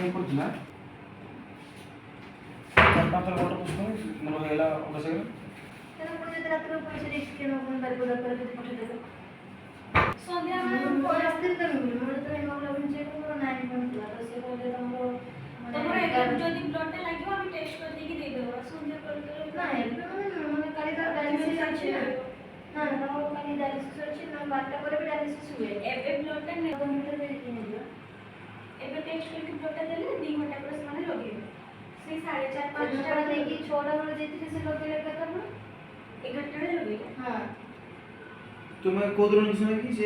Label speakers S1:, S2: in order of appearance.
S1: scan करथिला चार पांच photo पुस्तक मोर हेला ओटा से
S2: तेरा पुणे जते रात्र पैसे स्कैन ओपन बार पर पठे देबो संध्या में परिस्थिति तो मोर तो हेमोग्लोबिन चेक करो 9.2 तो से बोले तमरो एक जदी ब्लड लागियो हम टेस्ट कर देकी दे देबो संध्या कर ना माने काली तो डायलिसिस अछि ना ना तमरो काली डायलिसिस अछि ना बारटा पर भी डायलिसिस हुए ए ब्लड टा ने मीटर में देखि नेबो एबे टेस्ट करके ब्लड टा देले 2 घंटा पर से माने लगेबे से 4:30 5 टा नेकी 6 टा बजे जेतिले से लगेले कतबो 1 घंटा रे लगेले हां
S1: तुम्हें कोदरन सुने कि से